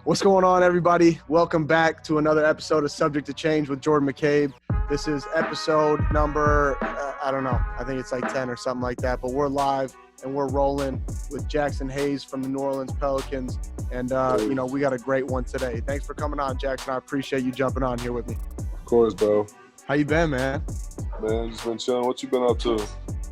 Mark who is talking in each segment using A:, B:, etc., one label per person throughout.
A: What's going on, everybody? Welcome back to another episode of Subject to Change with Jordan McCabe. This is episode number, I don't know, I think it's like 10 or something like that, but we're live and we're rolling with Jaxson Hayes from the New Orleans Pelicans. And, we got a great one today. Thanks for coming on, Jaxson. I appreciate you jumping on here with me.
B: Of course, bro.
A: How you been, man?
B: Man, just been chilling. What you been up to?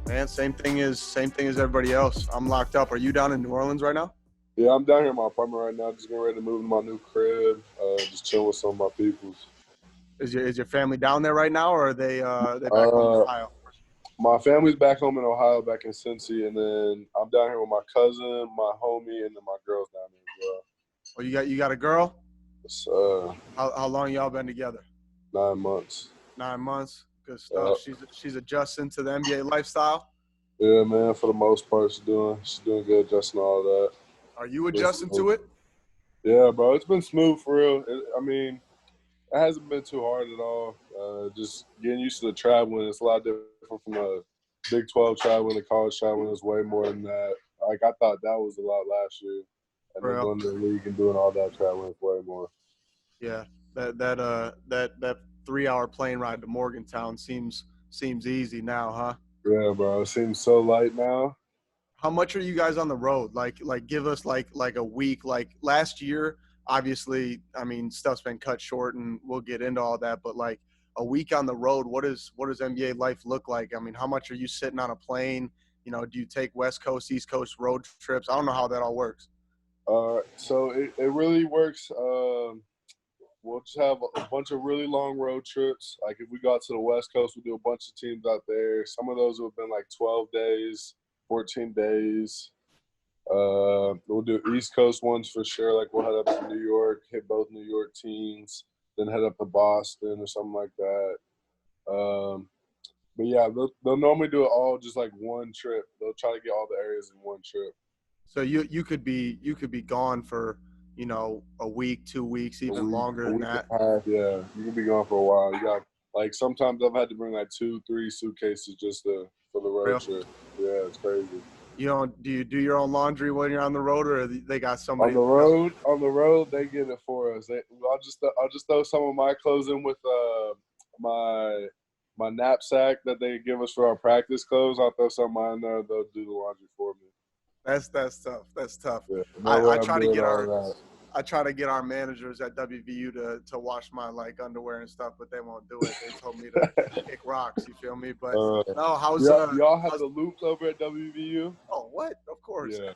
A: Man, same thing as everybody else. I'm locked up. Are you down in New Orleans right now?
B: Yeah, I'm down here in my apartment right now, just getting ready to move to my new crib, just chilling with some of my peoples.
A: Is your family down there right now, or are they back home in Ohio?
B: My family's back home in Ohio, back in Cincy, and then I'm down here with my cousin, my homie, and then my girl's down there as well.
A: Oh, you got a girl?
B: It's,
A: How long y'all been together?
B: 9 months.
A: 9 months. Good stuff. She's adjusting to the NBA lifestyle.
B: Yeah, man. For the most part, she's doing good, adjusting all that.
A: Are you adjusting to it?
B: Yeah, bro. It's been smooth for real. It hasn't been too hard at all. Just getting used to the traveling. It's a lot different from the Big 12 traveling, the college traveling. Is way more than that. Like, I thought that was a lot last year. And then going to the league and doing all that traveling is way more.
A: Yeah, that 3-hour plane ride to Morgantown seems easy now, huh?
B: Yeah, bro. It seems so light now.
A: How much are you guys on the road? Like give us like a week. Like last year, obviously, I mean, stuff's been cut short and we'll get into all that, but like a week on the road, what does NBA life look like? I mean, how much are you sitting on a plane? You know, do you take West Coast, East Coast road trips? I don't know how that all works.
B: So it really works. We'll just have a bunch of really long road trips. Like if we go out to the West Coast, we'll do a bunch of teams out there. Some of those have been like 12 days. 14 days. We'll do East Coast ones for sure. Like we'll head up to New York, hit both New York teams, then head up to Boston or something like that. But yeah, they'll normally do it all just like one trip. They'll try to get all the areas in one trip.
A: So you could be gone for, a week, 2 weeks, even longer than that.
B: Yeah, you can be gone for a while. You got like sometimes I've had to bring like 2-3 suitcases just for the road trip. Yeah, it's crazy.
A: Do you do your own laundry when you're on the road, or they got somebody?
B: On the road, they get it for us. I'll just throw some of my clothes in with my knapsack that they give us for our practice clothes. I'll throw some of mine in there. They'll do the laundry for me.
A: That's tough. That's tough.
B: Yeah,
A: I try to get our managers at WVU to wash my like underwear and stuff, but they won't do it. They told me to kick rocks. You feel me? But
B: y'all have the loops over at WVU?
A: Oh, what? Of course.
B: Yeah,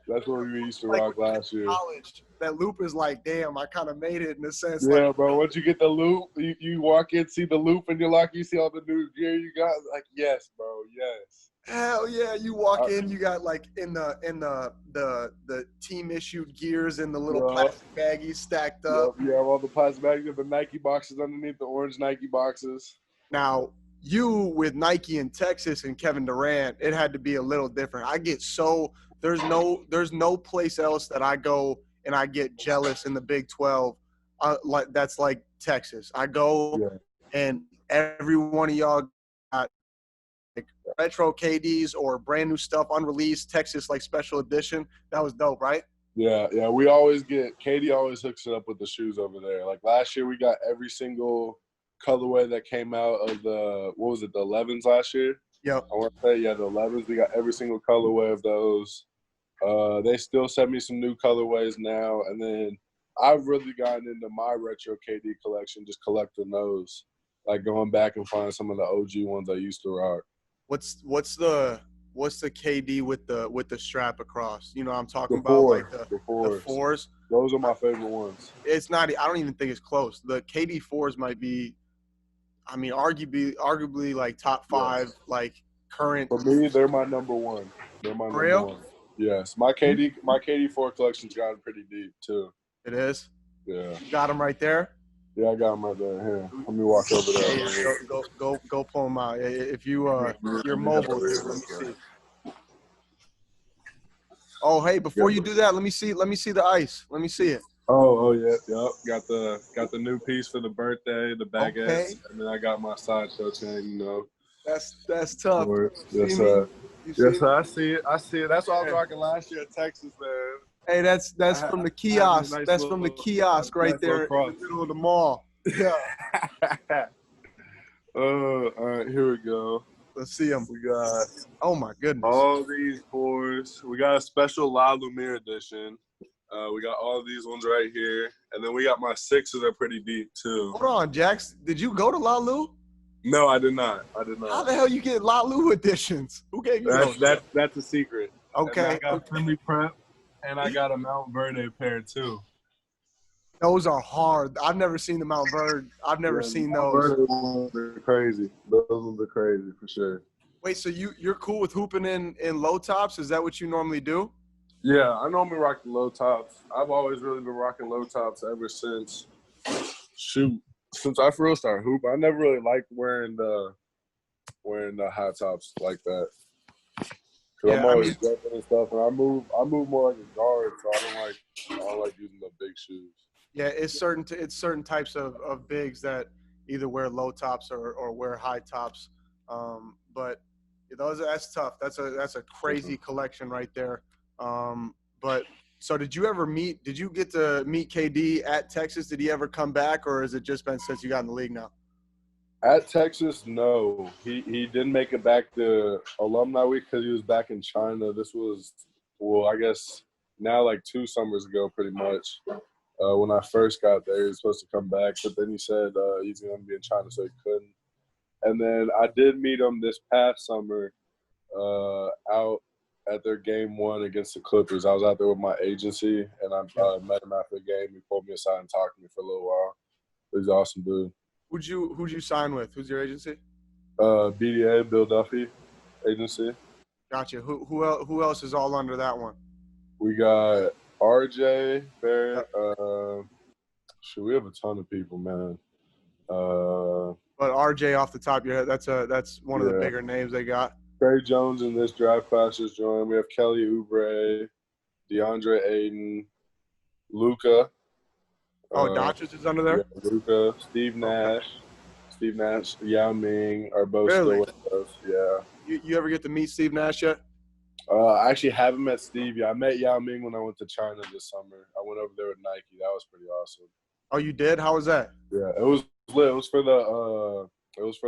B: that's what we used to rock last year.
A: College, that loop is like, damn, I kind of made it in a sense.
B: Yeah, bro. Once you get the loop, you walk in, see the loop, and you're like, you see all the new gear you got. Like, yes, bro, yes.
A: Hell yeah! You walk in, you got like in the team issued gears in the little plastic baggies stacked up.
B: You have all the plastic baggies, the Nike boxes underneath, the orange Nike boxes.
A: Now, you with Nike in Texas and Kevin Durant, it had to be a little different. There's no place else that I go and I get jealous in the Big 12 that's like Texas. I go and every one of y'all got like retro KDs or brand new stuff, unreleased Texas like special edition. That was dope, right?
B: Yeah. We always KD always hooks it up with the shoes over there. Like last year, we got every single colorway that came out of the 11s last year.
A: Yeah.
B: I want to say the 11s. We got every single colorway of those. They still sent me some new colorways now, and then I've really gotten into my retro KD collection, just collecting those, like going back and finding some of the OG ones I used to rock.
A: What's the KD with the strap across? You know what I'm talking about, like the fours.
B: Those are my favorite ones.
A: It's not. I don't even think it's close. The KD fours might be, I mean, arguably like top 5, like current.
B: For me, they're my number one. They're my number one. Yes, my KD 4 collection's gotten pretty deep too.
A: It is.
B: Yeah.
A: You got them right there.
B: Yeah, I got them right there. Here, let me walk over there.
A: Go pull them out. If you're mobile, let me see. Oh, hey, before you do that, let me see the ice. Let me see it.
B: Oh yeah, yep. Got the new piece for the birthday, the baguettes, and then I got my sideshow chain.
A: That's tough.
B: Yes, sir. I see it. That's what I was rocking last year in Texas, man.
A: Hey, that's from the
B: I have a
A: kiosk.
B: nice
A: That's from the
B: little,
A: kiosk right
B: nice little
A: there in
B: cross.
A: the middle of the mall. Yeah.
B: All right, here we go.
A: Let's see them.
B: We got
A: Oh my goodness.
B: all these boys. We got a special La Lumiere edition. We got all these ones right here, and then we got my sixes are pretty deep too.
A: Hold on, Jax. Did you go to La Lu?
B: No, I did not. I did not.
A: How the hell you get La Lu editions? Who gave you those?
B: That's a secret.
A: Okay.
B: And I got Finley Prep, and I got a Mount Verde pair too.
A: Those are hard. I've never seen the Mount Verde. I've never seen those.
B: Verde ones are crazy. Those ones are crazy for sure.
A: Wait, so you're cool with hooping in low tops? Is that what you normally do?
B: Yeah, I normally rock the low tops. I've always really been rocking low tops ever since I first started hoop. I never really liked wearing the high tops like that. Cause I'm always jumping and stuff, and I move more like a guard, so I don't like using the big shoes.
A: Yeah, it's certain types of bigs that either wear low tops or wear high tops. But that's tough. That's a crazy collection right there. But so did you get to meet KD at Texas? Did he ever come back, or has it just been since you got in the league now?
B: At Texas, no. He didn't make it back to Alumni Week because he was back in China. This was, I guess now like 2 summers ago pretty much. When I first got there, he was supposed to come back, but then he said he's going to be in China, so he couldn't. And then I did meet him this past summer out at their game 1 against the Clippers. I was out there with my agency, and I met him after the game. He pulled me aside and talked to me for a little while. He's an awesome dude.
A: Who'd you sign with? Who's your agency?
B: BDA, Bill Duffy agency.
A: Gotcha. Who else is all under that one?
B: We got RJ, Barrett. We have a ton of people, man.
A: But RJ off the top of your head, that's one of the bigger names they got.
B: Trey Jones in this draft class just joined. We have Kelly Oubre, DeAndre Ayton, Luka.
A: Doncic is under there?
B: Yeah, Luka, Steve Nash. Steve Nash, Yao Ming are both still with us. Yeah.
A: You ever get to meet Steve Nash yet?
B: I actually haven't met Steve yet. I met Yao Ming when I went to China this summer. I went over there with Nike. That was pretty awesome.
A: Oh, you did? How was that?
B: Yeah, it was lit. It was for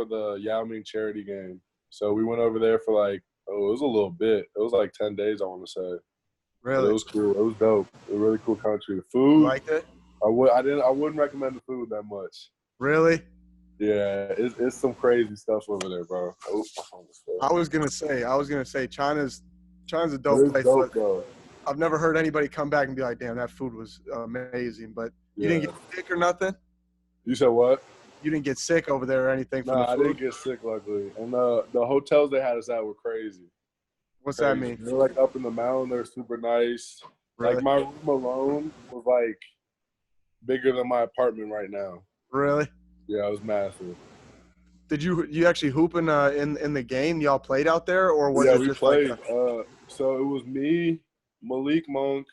B: the Yao Ming charity game. So we went over there for it was a little bit. It was like 10 days, I want to say.
A: Really?
B: But it was cool. It was dope. It was a really cool country. The food.
A: You liked it?
B: I wouldn't recommend the food that much.
A: Really?
B: Yeah, it's some crazy stuff over there, bro.
A: I was gonna say China's a dope place.
B: Dope, though.
A: I've never heard anybody come back and be like, "Damn, that food was amazing." But you didn't get sick or nothing?
B: You said what?
A: You didn't get sick over there or anything from the food?
B: I didn't get sick, luckily. And the hotels they had us at were crazy.
A: What's that mean?
B: They're like up in the mountain. They're super nice.
A: Really?
B: Like my room alone was like bigger than my apartment right now.
A: Really?
B: Yeah, it was massive.
A: Did you actually hoop in the game? Y'all played out there, or was it
B: we
A: just
B: played.
A: like
B: so it was me, Malik Monk,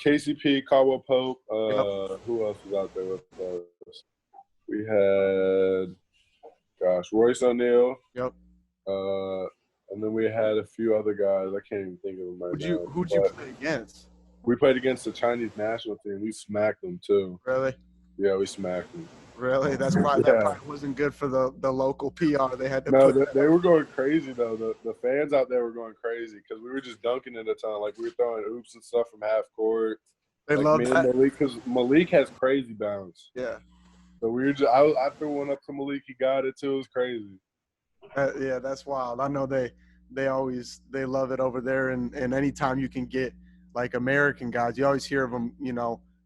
B: KCP, Caldwell Pope. Who else was out there with us? We had, Royce O'Neal.
A: Yep.
B: And then we had a few other guys. I can't even think of them right now.
A: Who'd you play against?
B: We played against the Chinese national team. We smacked them too.
A: Really?
B: Yeah, we smacked them.
A: Really? That's why that probably wasn't good for the local PR. They had to
B: they were going crazy though. The fans out there were going crazy because we were just dunking it a ton. Like we were throwing oops and stuff from half court.
A: They love that.
B: Because Malik has crazy bounce.
A: Yeah.
B: So we were just I threw one up to Malik. He got it too. It was crazy.
A: Yeah, that's wild. I know they love it over there, and anytime you can get like American guys, you always hear of them,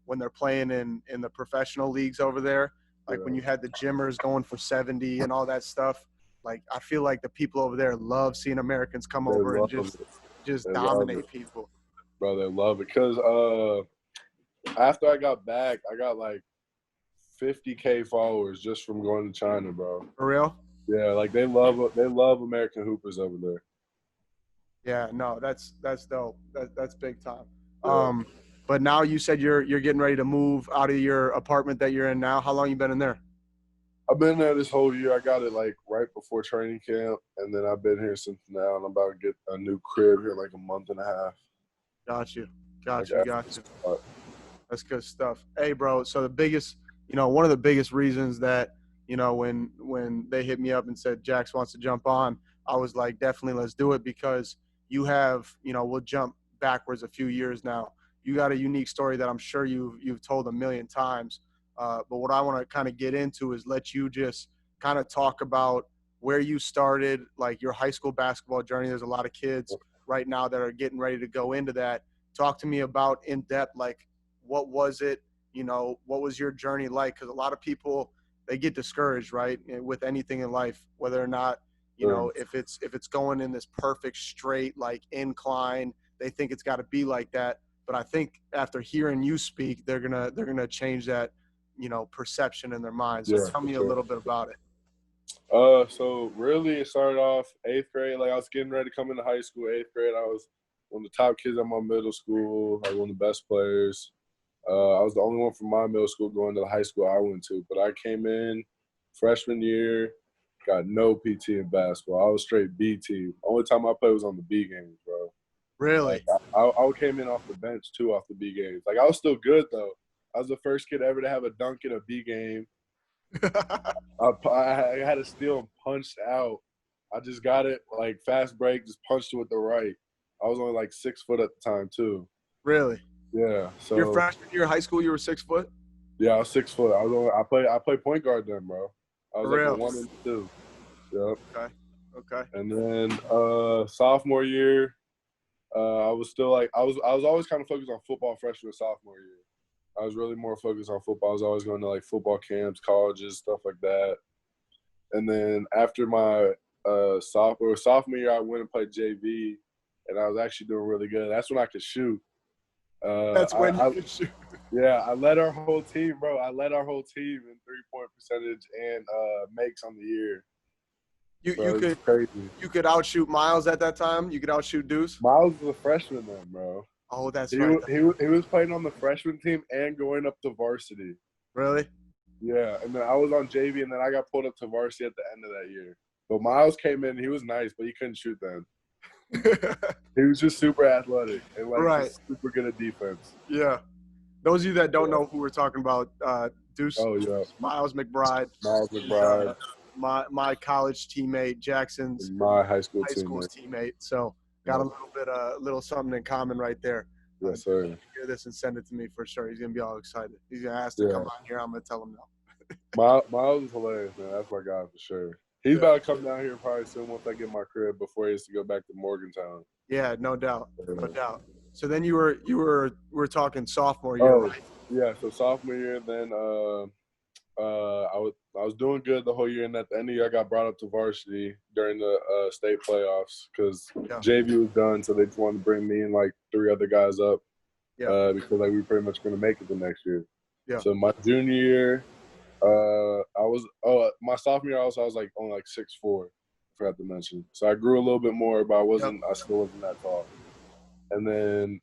A: when they're playing in the professional leagues over there, like when you had the gymmers going for 70 and all that stuff. Like I feel like the people over there love seeing Americans come over and just dominate people.
B: Bro, they love it because after I got back, I got like 50K followers just from going to China, bro.
A: For real?
B: Yeah, like they love American hoopers over there.
A: Yeah, no, that's dope. That's big time. Yeah. But now you said you're getting ready to move out of your apartment that you're in now. How long you been in there?
B: I've been there this whole year. I got it like right before training camp, and then I've been here since now, and I'm about to get a new crib here like a month and a half.
A: Got you. That's good stuff. Hey, bro. So the biggest, one of the biggest reasons that, when they hit me up and said Jax wants to jump on, I was like, definitely let's do it, because you have, we'll jump backwards a few years now. You got a unique story that I'm sure you've told a million times. But what I want to kind of get into is let you just kind of talk about where you started, like your high school basketball journey. There's a lot of kids right now that are getting ready to go into that. Talk to me about in depth, like what was it, what was your journey like? Because a lot of people, they get discouraged, right, with anything in life, whether or not, if it's going in this perfect straight, like incline, they think it's got to be like that. But I think after hearing you speak, they're gonna change that, perception in their minds. So tell me a little bit about it.
B: So really it started off 8th grade. Like I was getting ready to come into high school, 8th grade. I was one of the top kids at my middle school. I was one of the best players. I was the only one from my middle school going to the high school I went to. But I came in freshman year, got no PT in basketball. I was straight B team. Only time I played was on the B games, bro.
A: Really?
B: Like, I came in off the bench too, off the B games. Like I was still good though. I was the first kid ever to have a dunk in a B game. I had a steal and punched out. I just got it like fast break, just punched it with the right. I was only like 6 foot at the time too.
A: Really?
B: Yeah. So
A: your freshman year of high school, you were 6 foot?
B: Yeah, I was 6 foot. I played point guard then, bro. I was like a 1 and 2. Yep.
A: Okay.
B: And then sophomore year, I was still like I was always kind of focused on football freshman and sophomore year. I was really more focused on football. I was always going to like football camps, colleges, stuff like that. And then after my sophomore year, I went and played JV, and I was actually doing really good. That's when I could shoot.
A: That's when you could shoot.
B: Yeah, I led our whole team, bro. I led our whole team in 3-point percentage and makes on the year.
A: You could outshoot Miles at that time. You could outshoot Deuce.
B: Miles was a freshman then, bro.
A: Oh, that's right.
B: He was playing on the freshman team and going up to varsity.
A: Really?
B: Yeah, and then I was on JV, and then I got pulled up to varsity at the end of that year. But Miles came in. He was nice, but he couldn't shoot then. He was just super athletic and just super good at defense.
A: Yeah. Those of you that don't know who we're talking about, Deuce.
B: Oh yeah.
A: Miles McBride. My college teammate, Jackson's
B: my high school teammate.
A: So got a little something in common right there.
B: Yes, sir.
A: Hear this and send it to me for sure. He's gonna be all excited. He's gonna ask to come on here. I'm gonna tell him no.
B: Miles is hilarious, man. That's my guy for sure. He's about to come down here probably soon once I get my crib before he has to go back to Morgantown.
A: Yeah, no doubt. So then we're talking sophomore year, right?
B: Yeah, so sophomore year, then I was doing good the whole year, and at the end of the year, I got brought up to varsity during the state playoffs because JV was done, so they just wanted to bring me and like 3 other guys up because like we were pretty much going to make it the next year. Yeah. So my junior year, my sophomore year also I was like only like 6'4", forgot to mention. So I grew a little bit more, but I still wasn't that tall. And then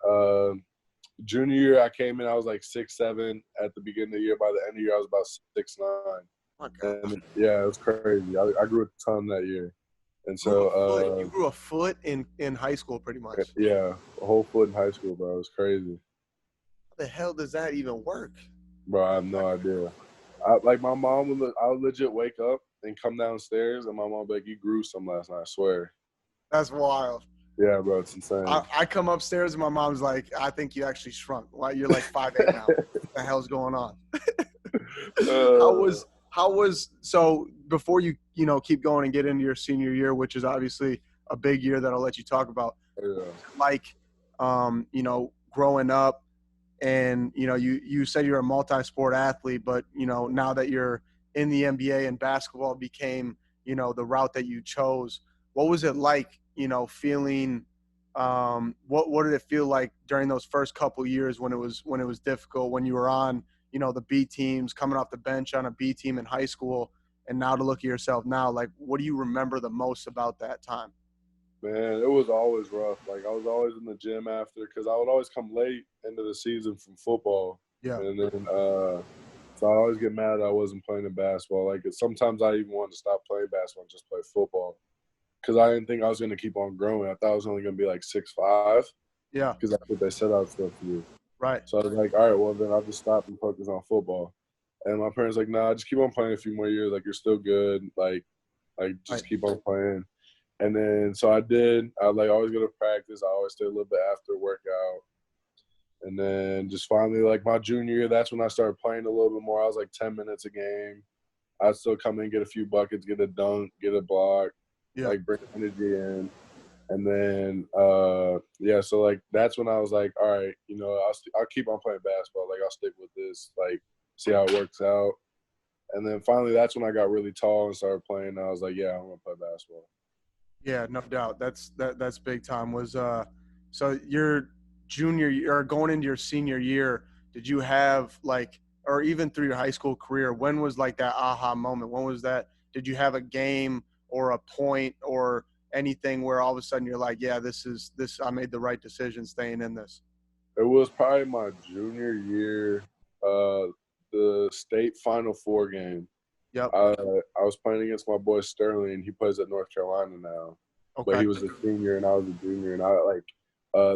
B: junior year, I came in, I was like 6'7" at the beginning of the year. By the end of the year, I was about 6'9". Okay. And yeah, it was crazy. I grew a ton that year. And so
A: you grew a foot in high school pretty much.
B: Yeah, a whole foot in high school, bro. It was crazy.
A: How the hell does that even work?
B: Bro, I have no idea. My mom I would legit wake up and come downstairs, and my mom would be like, "You grew some last night, I swear." That's
A: wild.
B: Yeah, bro, it's insane.
A: I come upstairs and my mom's like, "I think you actually shrunk. Why you're like 5'8" now? What the hell's going on?" How was so before you keep going and get into your senior year, which is obviously a big year that I'll let you talk about.
B: Yeah.
A: Like, growing up, and you said you're a multi-sport athlete, but now that you're in the NBA and basketball became the route that you chose, what was it like feeling what did it feel like during those first couple years when it was difficult, when you were on the B teams, coming off the bench on a B team in high school, and now to look at yourself now, like what do you remember the most about that time?
B: Man, it was always rough. Like I was always in the gym after because I would always come late into the season from football.
A: Yeah.
B: And then So I always get mad that I wasn't playing in basketball. Like sometimes I even wanted to stop playing basketball and just play football because I didn't think I was going to keep on growing. I thought I was only going to be like 6'5",
A: Yeah.
B: because that's what they said I was supposed to do.
A: Right.
B: So I was like, all right, well then I'll just stop and focus on football. And my parents like, nah, just keep on playing a few more years. Like you're still good. Like just keep on playing. And then so I did. I like always go to practice. I always stay a little bit after workout. And then just finally, like my junior year, that's when I started playing a little bit more. I was like 10 minutes a game. I'd still come in, get a few buckets, get a dunk, get a block, like bring energy in. And then, so like that's when I was like, all right, you know, I'll keep on playing basketball. Like I'll stick with this, like see how it works out. And then finally, that's when I got really tall and started playing. And I was like, yeah, I'm gonna play basketball.
A: Yeah, no doubt. That's big time. Was so your junior year or going into your senior year, did you have like, or even through your high school career, when was like that aha moment? When was that? Did you have a game or a point or anything where all of a sudden you're like, yeah, this I made the right decision staying in this?
B: It was probably my junior year, the state Final Four game.
A: Yep.
B: I was playing against my boy Sterling. He plays at North Carolina now, but he was a senior and I was a junior. And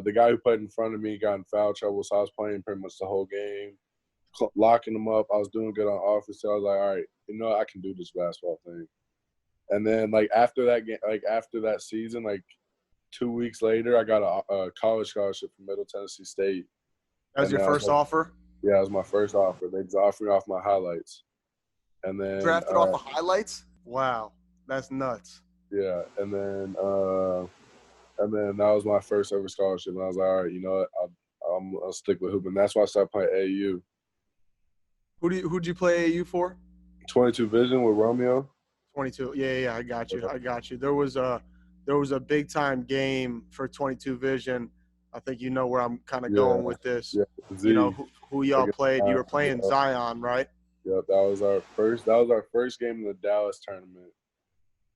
B: the guy who played in front of me got in foul trouble, so I was playing pretty much the whole game, locking him up. I was doing good on offense. So I was like, all right, you know, I can do this basketball thing. And then like after that game, like after that season, like 2 weeks later, I got a college scholarship from Middle Tennessee State.
A: That was your first offer?
B: Yeah, it was my first offer. They just offered me off my highlights. And then
A: drafted off of highlights? Wow, that's nuts.
B: Yeah, and then that was my first ever scholarship, and I was like, all right, you know what, I'll stick with hooping. That's why I started playing AAU.
A: Who'd you play AAU for?
B: 22 Vision with Romeo.
A: 22. Yeah, I got you. There was a big time game for 22 Vision. I think you know where I'm kind of going with this.
B: Yeah,
A: you know who y'all played. You were playing Zion, right?
B: Yep, that was our first game in the Dallas tournament,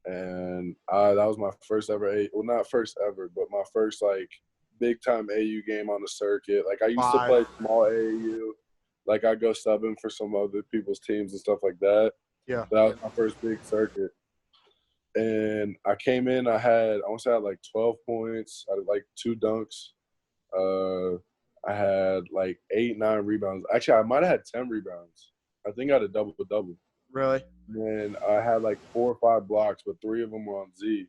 B: and that was my first ever not first ever, but my first like big time AAU game on the circuit. Like I used to play small AAU, like I go subbing for some other people's teams and stuff like that.
A: Yeah,
B: that was my first big circuit, and I came in. I want to say I had like 12 points. I had like 2 dunks. I had like 8-9 rebounds. Actually, I might have had 10 rebounds. I think I had a double-double.
A: Really?
B: And I had like 4 or 5 blocks, but 3 of them were on Z.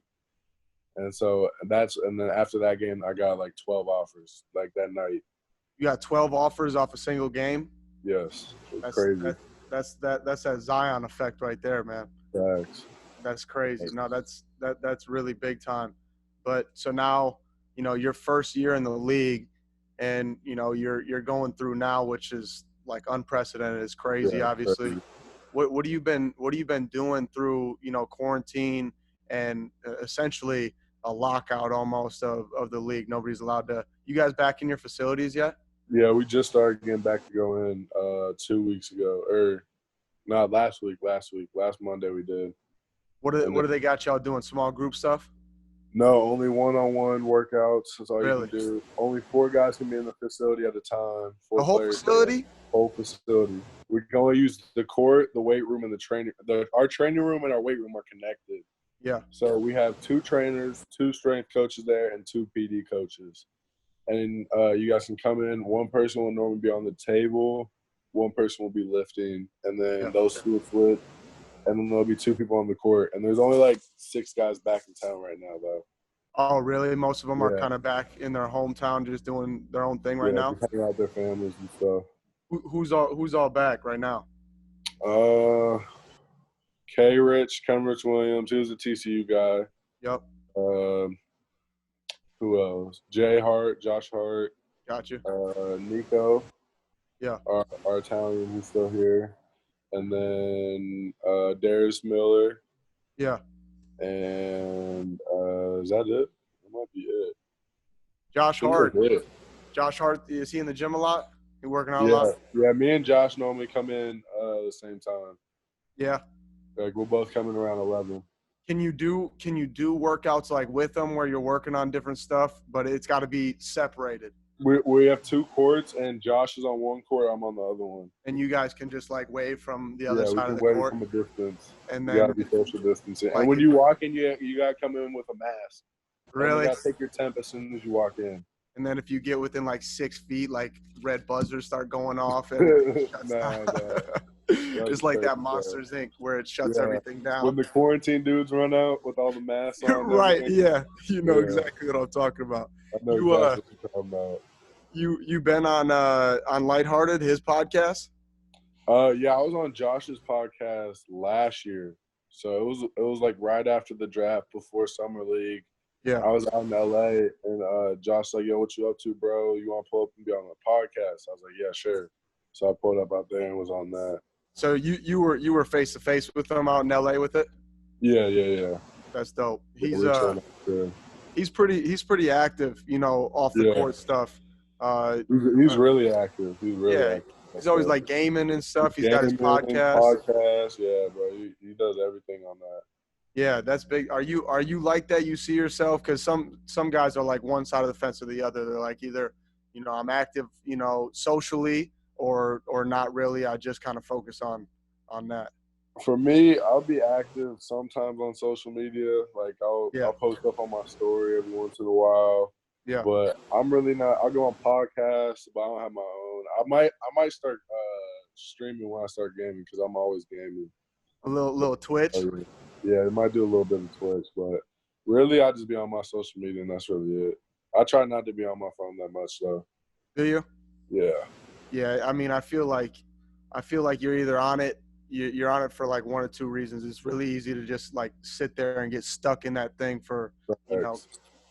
B: And then after that game, I got like 12 offers like that night.
A: You got 12 offers off a single game?
B: Yes. That's crazy.
A: That's that Zion effect right there, man.
B: Thanks.
A: That's crazy. No, that's really big time. But so now, you know, your first year in the league, and you know you're going through now, which is like unprecedented. It's crazy, obviously. Crazy. What have you been doing through, you know, quarantine and essentially a lockout almost of the league? Nobody's allowed to. You guys back in your facilities yet?
B: Yeah, we just started getting back to go in 2 weeks ago, or not last week. Last Monday we did.
A: What do they got y'all doing? Small group stuff?
B: No, only one-on-one workouts. That's all
A: really?
B: You can do. Only 4 guys can be in the facility at a time. 4
A: the whole facility?
B: Whole facility. We can only use the court, the weight room, and the training. Our training room and our weight room are connected.
A: Yeah.
B: So we have 2 trainers, 2 strength coaches there, and 2 PD coaches. And you guys can come in. One person will normally be on the table. One person will be lifting. And then those 2 will flip. And then there'll be 2 people on the court. And there's only like 6 guys back in town right now, though.
A: Oh, really? Most of them are kind of back in their hometown just doing their own thing right now?
B: Hanging out with their families and stuff.
A: Who's all back right now?
B: Rich Williams. He was a TCU guy.
A: Yep.
B: Who else? Jay Hart, Josh Hart.
A: Gotcha.
B: Nico.
A: Yeah.
B: Our Italian, who's still here. And then Darius Miller.
A: Yeah.
B: And is that it? That might be it.
A: Josh Hart. Josh Hart, is he in the gym a lot? He working out a lot?
B: Yeah, me and Josh normally come in the same time.
A: Yeah.
B: Like we're both coming around 11.
A: Can you do workouts like with them where you're working on different stuff, but it's got to be separated?
B: We have 2 courts, and Josh is on one court. I'm on the other one.
A: And you guys can just like wave from the other
B: Yeah, we
A: side
B: can
A: of the
B: wave
A: court.
B: from a distance.
A: And
B: You
A: then
B: gotta be social distancing.
A: like
B: and when you walk in, you gotta come in with a mask.
A: really,
B: And you gotta take your temp as soon as you walk in.
A: and then if you get within like 6 feet, like red buzzers start going off and
B: Nah.
A: it's like that Monsters Inc. where it shuts everything down.
B: When the quarantine dudes run out with all the masks on.
A: Right, yeah. You know exactly what I'm talking about.
B: I know exactly what you're talking about.
A: You been on Lighthearted, his podcast?
B: Yeah, I was on Josh's podcast last year. So it was like right after the draft, before Summer League.
A: Yeah.
B: I was out in LA, and Josh like, yo, what you up to, bro? You want to pull up and be on the podcast? I was like, yeah, sure. So I pulled up out there and was on that.
A: So you were face to face with him out in LA with it?
B: Yeah.
A: That's dope.
B: He's
A: pretty active, you know, off the court stuff.
B: He's really active. He's really active.
A: He's always like gaming and stuff. He's got his podcast.
B: Yeah, bro. He does everything on that.
A: Yeah, that's big. Are you like that? You see yourself? Because some guys are like one side of the fence or the other. They're like either, you know, I'm active, you know, socially or not really. I just kind of focus on that.
B: For me, I'll be active sometimes on social media. Like I'll post up on my story every once in a while.
A: Yeah.
B: But I'm really not. I'll go on podcasts, but I don't have my own. I might start streaming when I start gaming, because I'm always gaming.
A: A little Twitch.
B: Yeah, I might do a little bit of Twitch, but really I just be on my social media, and that's really it. I try not to be on my phone that much, though.
A: Do you?
B: Yeah.
A: Yeah, I mean, I feel like you're either on it. You're on it for like one or two reasons. It's really easy to just like sit there and get stuck in that thing for, you know.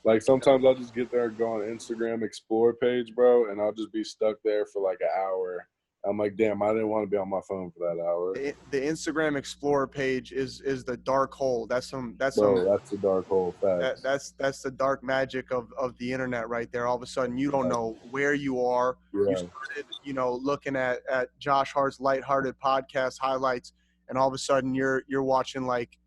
B: Like sometimes I'll just get there and go on Instagram Explore page, bro, and I'll just be stuck there for like an hour. I'm like, damn, I didn't want to be on my phone for that hour.
A: The Instagram Explorer page is the dark hole. That's
B: that's the dark hole. Facts.
A: That's the dark magic of the internet right there. All of a sudden, you don't know where you are.
B: Yeah.
A: You started, you know, looking at Josh Hart's Lighthearted podcast highlights, and all of a sudden you're watching like,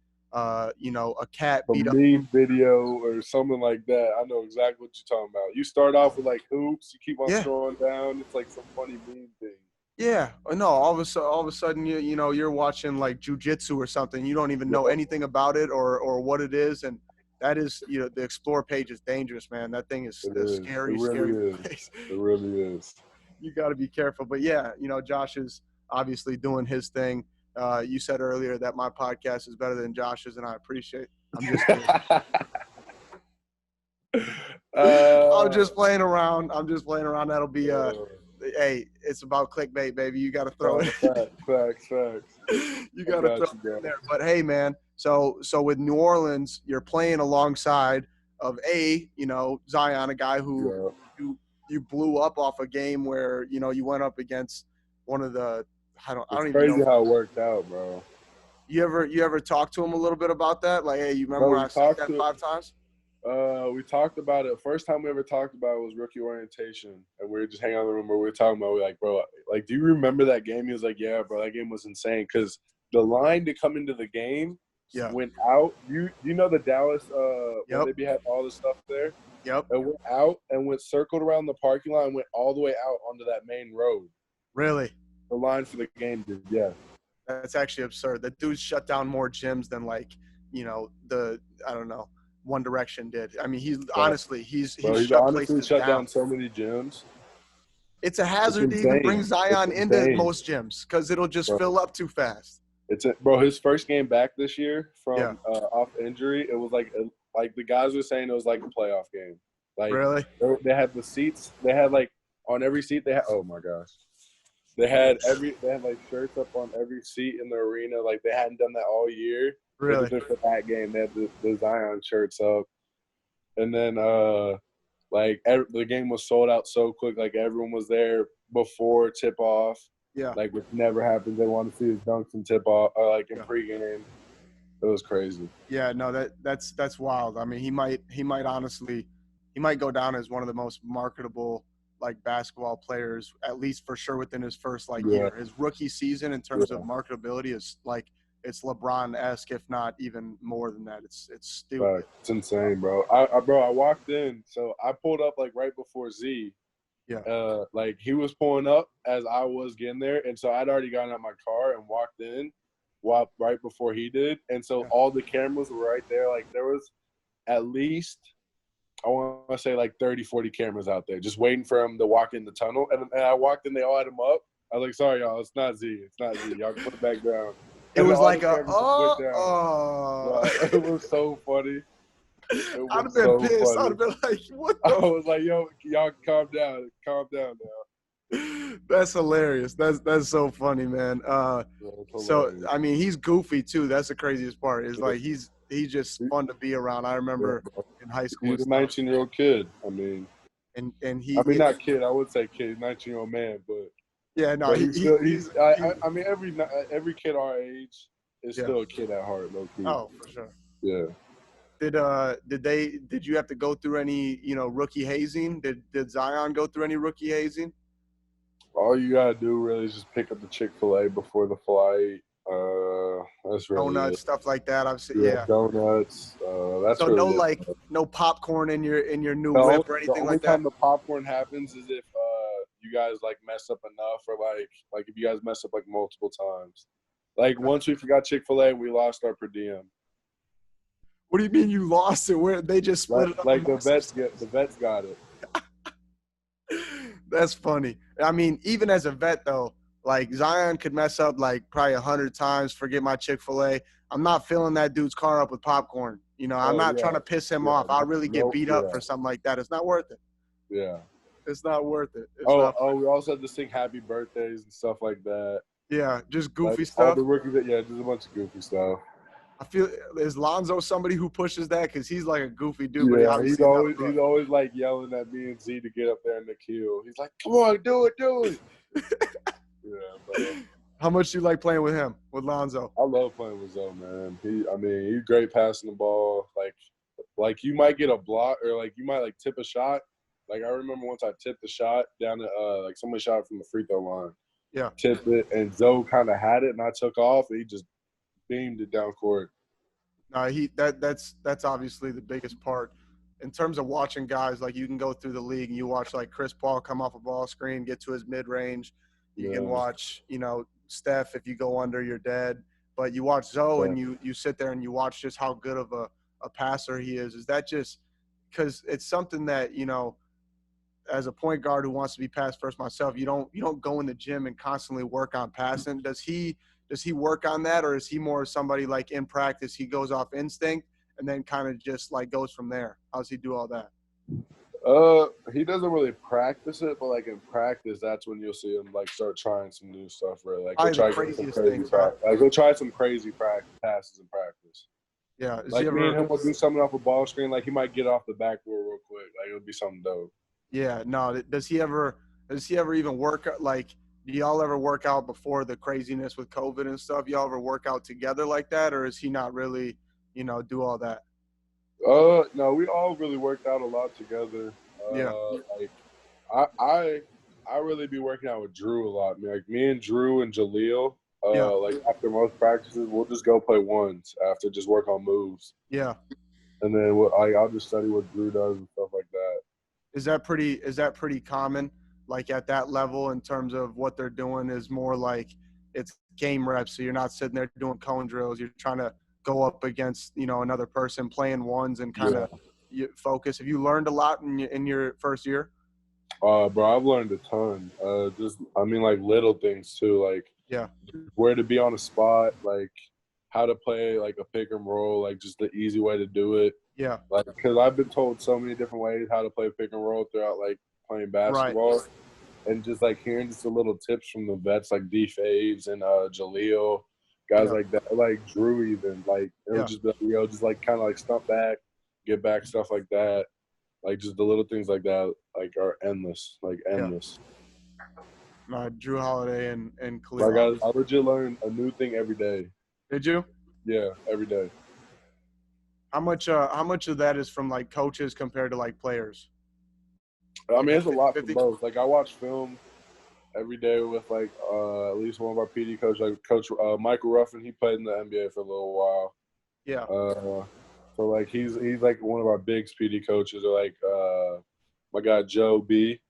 A: you know, a cat beat up.
B: A meme video or something like that. I know exactly what you're talking about. You start off with like hoops. You keep on scrolling down. It's like some funny meme thing.
A: Yeah, no. All of a sudden, you know, you're watching like jujitsu or something. You don't even know anything about it or what it is, and that is, you know, the Explore page is dangerous, man. That thing is scary, scary place.
B: It really is.
A: You got to be careful, but yeah, you know, Josh is obviously doing his thing. You said earlier that my podcast is better than Josh's, and I appreciate. I'm just kidding. I'm just playing around. That'll be hey, it's about clickbait, baby. You got to throw it.
B: Facts.
A: You got to throw it in there. But hey, man. So with New Orleans, you're playing alongside of you know, Zion, a guy who you blew up off a game where, you know, you went up against one of the. I don't even know.
B: It's crazy how it worked out, bro.
A: You ever talk to him a little bit about that? Like, hey, you remember when I said that 5 times?
B: We talked about it. First time we ever talked about it was rookie orientation, and we were just hanging out in the room where we were talking about. We're like, bro, like, do you remember that game? He was like, yeah, bro, that game was insane because the line to come into the game went out. You know the Dallas when they had all the stuff there.
A: Yep.
B: It went out and went circled around the parking lot and went all the way out onto that main road.
A: Really?
B: The line for the game did, yeah.
A: That's actually absurd. The dude shut down more gyms than, like, you know, I don't know, One Direction did. I mean, he's honestly shut
B: down so many gyms.
A: It's a hazard to even bring Zion into most gyms because it'll just fill up too fast.
B: Bro, his first game back this year from off injury, it was like the guys were saying it was like a playoff game. Like,
A: really?
B: They had the seats. They had like on every seat they had. Oh my gosh. They had like shirts up on every seat in the arena. Like they hadn't done that all year.
A: Really?
B: Just for that game, they had the Zion shirts up, and then like the game was sold out so quick. Like everyone was there before tip off.
A: Yeah.
B: Like which never happens. They want to see his dunks in tip off or like in pregame. It was crazy.
A: Yeah, no, that's wild. I mean, he might honestly go down as one of the most marketable like basketball players, at least for sure within his first year. His rookie season in terms of marketability is like it's LeBron-esque, if not even more than that. It's stupid.
B: It's insane, bro. I walked in, so I pulled up like right before Z, Like he was pulling up as I was getting there, and so I'd already gotten out my car and walked in right before he did, and so all the cameras were right there. Like there was at least, I want to say like 30, 40 cameras out there just waiting for him to walk in the tunnel. And I walked in, they all had him up. I was like, sorry, y'all, it's not Z. It's not Z. Y'all can put it back down.
A: It was like
B: It was so funny. It
A: I'd have
B: was
A: been
B: so
A: pissed.
B: funny.
A: I'd have been like, what
B: I
A: the
B: was like, yo, y'all calm down. Calm down now.
A: That's hilarious. That's so funny, man. So I mean, he's goofy too. That's the craziest part. Is like he's just fun to be around. I remember in high school.
B: He's a 19-year-old kid. I mean, not kid. I would say kid, 19-year-old man, but
A: yeah, no,
B: but I mean, every kid our age is still a kid at heart, low key.
A: Oh, for sure.
B: Yeah.
A: Did you have to go through any rookie hazing? Did Zion go through any rookie hazing?
B: All you gotta do really is just pick up the Chick-fil-A before the flight. That's really
A: donuts, stuff like that.
B: Donuts. That's
A: so
B: really
A: no popcorn in your new whip or anything like that.
B: The only time the popcorn happens is if you guys like mess up enough, or like if you guys mess up like multiple times. Like once we forgot Chick-fil-A, we lost our per diem.
A: What do you mean you lost it? Where they just split it up?
B: Like the vets got it.
A: That's funny. I mean, even as a vet though, like Zion could mess up like probably 100 times, forget my Chick-fil-A. I'm not filling that dude's car up with popcorn. I'm not trying to piss him off. I'll really get beat up for something like that. It's not worth it.
B: Yeah.
A: It's not worth it.
B: We also had to sing happy birthdays and stuff like that.
A: Yeah, just goofy stuff.
B: All the rookies, just a bunch of goofy stuff.
A: I feel, is Lonzo somebody who pushes that? Because he's like a goofy dude.
B: Yeah, but he's always like yelling at me and Z to get up there in the queue. He's like, "Come on, do it." But,
A: how much do you like playing with him, with Lonzo?
B: I love playing with Zoe, man. He's great passing the ball. Like you might get a block, or like you might like tip a shot. Like I remember once I tipped a shot down to like somebody shot from the free throw line.
A: Yeah.
B: Tipped it, and Zoe kind of had it, and I took off, and he just beamed it down court.
A: No, that's obviously the biggest part. In terms of watching guys, like you can go through the league and you watch like Chris Paul come off a ball screen, get to his mid-range. You can watch, Steph, if you go under, you're dead. But you watch Zoe and you sit there and you watch just how good of a passer he is. Is that just because it's something that, as a point guard who wants to be pass first myself, you don't go in the gym and constantly work on passing. Does he work on that, or is he more somebody like in practice he goes off instinct and then kind of just like goes from there? How does he do all that?
B: He doesn't really practice it, but like in practice, that's when you'll see him like start trying some new stuff. Really, like he'll try some crazy passes in practice.
A: Yeah,
B: me and him will do something off a ball screen. Like he might get off the backboard real quick. Like it'll be something dope.
A: Yeah, no. Does he ever even work? Like, do y'all ever work out before the craziness with COVID and stuff? Y'all ever work out together like that, or is he not really, do all that?
B: No, we all really worked out a lot together. Like I really be working out with Drew a lot. Like me and Drew and Jaleel. Like after most practices, we'll just go play ones after, just work on moves.
A: Yeah.
B: And then I'll just study what Drew does and stuff like that.
A: Is that pretty common? Like at that level, in terms of what they're doing, is more like it's game reps. So you're not sitting there doing cone drills. You're trying to go up against another person, playing ones, and kind of focus. Have you learned a lot in your first year?
B: Bro, I've learned a ton. Like little things too, like where to be on a spot, like how to play like a pick and roll, like just the easy way to do it.
A: Yeah.
B: Like, because I've been told so many different ways how to play pick and roll throughout like playing basketball. Right. And just like hearing just the little tips from the vets like D Faves and Jaleel, guys like that, like Drew even, like it would just be like, just like kind of like stump back, get back, stuff like that. Like just the little things like that, like are endless, like endless.
A: Drew Holiday and Khalil.
B: Like I legit learn a new thing every day.
A: Did you?
B: Yeah, every day.
A: How much of that is from like coaches compared to like players?
B: I mean, it's a lot from both. Like I watch film every day with like at least one of our PD coaches, like Coach Michael Ruffin. He played in the NBA for a little while.
A: Yeah.
B: So like he's like one of our big PD coaches. Or like my guy Joe B.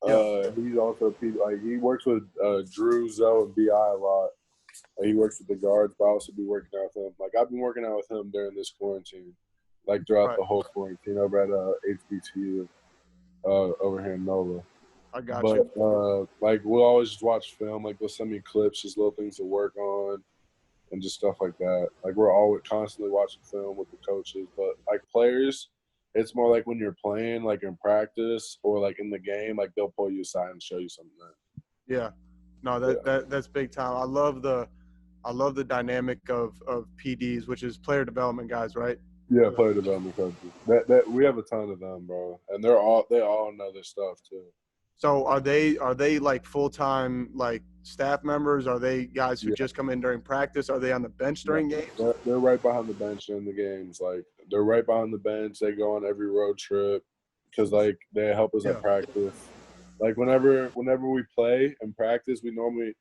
B: He's also like he works with Drew, Zoe, and Bi a lot. He works with the guards, but I also be working out with him. Like I've been working out with him during this quarantine, like throughout the whole quarantine over at HBCU over here in Nova.
A: I got
B: But
A: you.
B: like we'll always just watch film. Like they'll send me clips, just little things to work on, and just stuff like that. Like we're always constantly watching film with the coaches. But like players, it's more like when you're playing, like in practice or like in the game, like they'll pull you aside and show you something.
A: Yeah. No, that's big time. I love the dynamic of PDs, which is player development guys, right?
B: Yeah, player development coaches. That we have a ton of them, bro, and they all know their stuff too.
A: So are they like full-time like staff members? Are they guys who just come in during practice? Are they on the bench during games?
B: They're right behind the bench during the games. Like they're right behind the bench. They go on every road trip because like they help us at practice. Like whenever we play and practice, we normally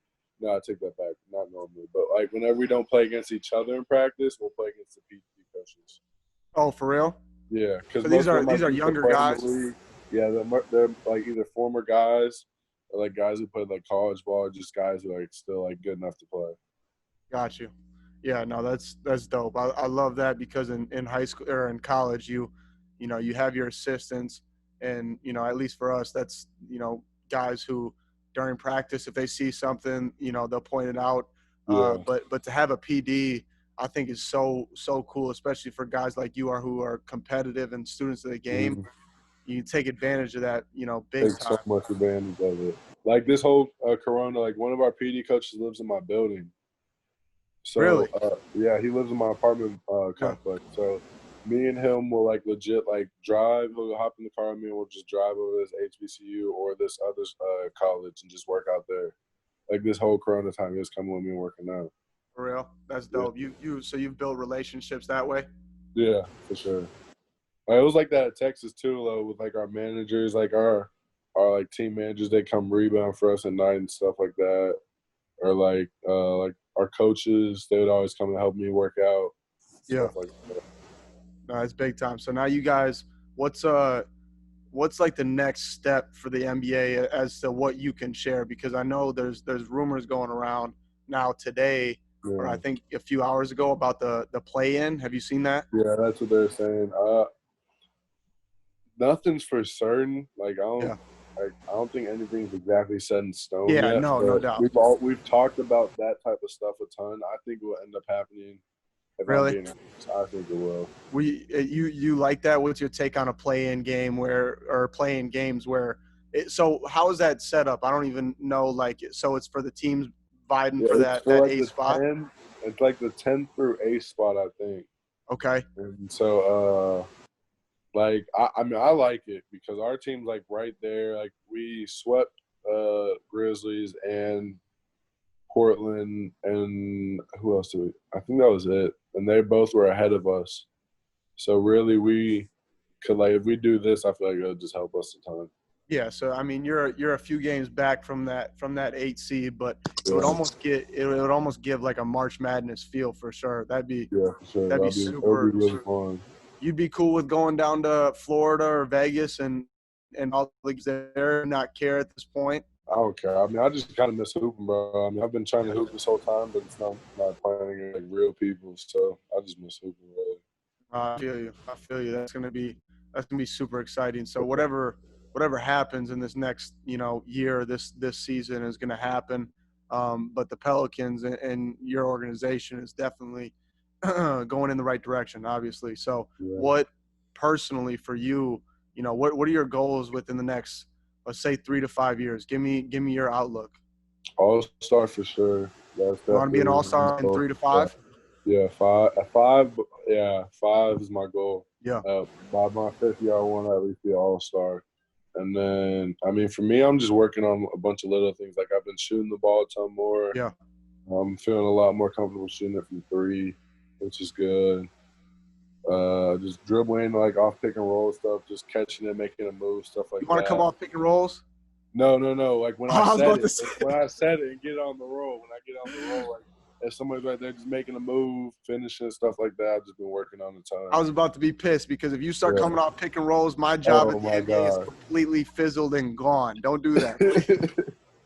B: I take that back. Not normally, but like whenever we don't play against each other in practice, we'll play against the PT coaches.
A: Oh, for real?
B: Yeah, because
A: so these are younger guys.
B: Yeah, they're like either former guys or like guys who played like college ball, or just guys who are like still like good enough to play.
A: Got you. Yeah, no, that's dope. I love that because in high school or in college, you know, you have your assistants, and you know, at least for us, that's guys who during practice, if they see something, they'll point it out. But to have a PD, I think is so cool, especially for guys like you are who are competitive and students of the game.
B: Mm-hmm.
A: You take advantage of that, big
B: Take
A: time.
B: so much advantage of it. Like this whole Corona, like one of our PD coaches lives in my building. So
A: Really?
B: yeah, he lives in my apartment complex. So me and him will like legit like drive. He'll hop in the car with me and we'll just drive over this HBCU or this other college and just work out there. Like this whole Corona time, he was coming with me and working out.
A: For real? That's dope.
B: Yeah.
A: So you've built relationships that way?
B: Yeah, for sure. It was like that at Texas too, though, with like our managers, like our like team managers, they come rebound for us at night and stuff like that. Or like our coaches, they would always come and help me work out.
A: Yeah.
B: Stuff like that.
A: No, it's big time. So now you guys, what's like the next step for the NBA as to what you can share? Because I know there's rumors going around now today, or I think a few hours ago, about the play-in. Have you seen that?
B: Yeah, that's what they're saying. Nothing's for certain. Like I don't think anything's exactly set in stone yet.
A: Yeah, no doubt.
B: We've talked about that type of stuff a ton. I think it will end up happening.
A: Really?
B: I think it will.
A: You like that? What's your take on a play-in game or play-in games where? So how is that set up? I don't even know. Like, so it's for the teams vying for that
B: like
A: A spot.
B: It's like the 10th through 8th spot, I think.
A: Okay.
B: And so, like, I mean, I like it because our team's like right there. Like, we swept Grizzlies and Portland, and who else did we? I think that was it. And they both were ahead of us. So really, we could if we do this, I feel like it'll just help us a ton.
A: Yeah. So I mean, you're a few games back from that 8 seed, but it would almost give like a March Madness feel for sure. That'd be
B: for sure.
A: That'd be super.
B: That'd be really fun.
A: You'd be cool with going down to Florida or Vegas and all the leagues there and not care at this point?
B: I don't care. I mean, I just kind of miss hooping, bro. I mean, I've been trying to hoop this whole time, but it's not playing against like real people. So I just miss hooping, really.
A: I feel you. That's gonna be super exciting. So whatever happens in this next year, this season is gonna happen. But the Pelicans and your organization is definitely going in the right direction, obviously. So what personally for you, what are your goals within the next, let's say 3 to 5 years? Give me your outlook.
B: All-star for sure.
A: You want to be an all-star in 3 to 5?
B: Yeah, 5. Yeah, 5 is my goal.
A: Yeah.
B: By my 5th year, I want to at least be an all-star. And then, I mean, for me, I'm just working on a bunch of little things. Like I've been shooting the ball a ton more.
A: Yeah.
B: I'm feeling a lot more comfortable shooting it from 3, which is good. Just dribbling like off pick and roll stuff, just catching it, making a move, stuff like that.
A: You want to come off pick and rolls?
B: No. Like when I said it and get on the roll. When I get on the roll, like if somebody's right there just making a move, finishing, stuff like that, I've just been working on the time.
A: I was about to be pissed because if you start coming off pick and rolls, my job at the NBA is completely fizzled and gone. Don't do that,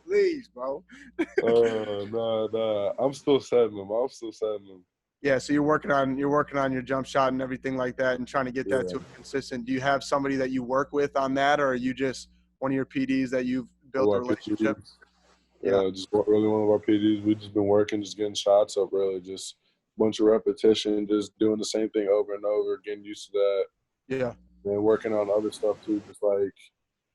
A: please, bro.
B: Nah. I'm still setting them.
A: Yeah, so you're working on your jump shot and everything like that, and trying to get that to a consistent. Do you have somebody that you work with on that, or are you just one of your PDs that you've built a relationship?
B: Yeah, just really one of our PDs. We've just been working, just getting shots up, really, just a bunch of repetition, just doing the same thing over and over, getting used to that.
A: Yeah.
B: And working on other stuff too,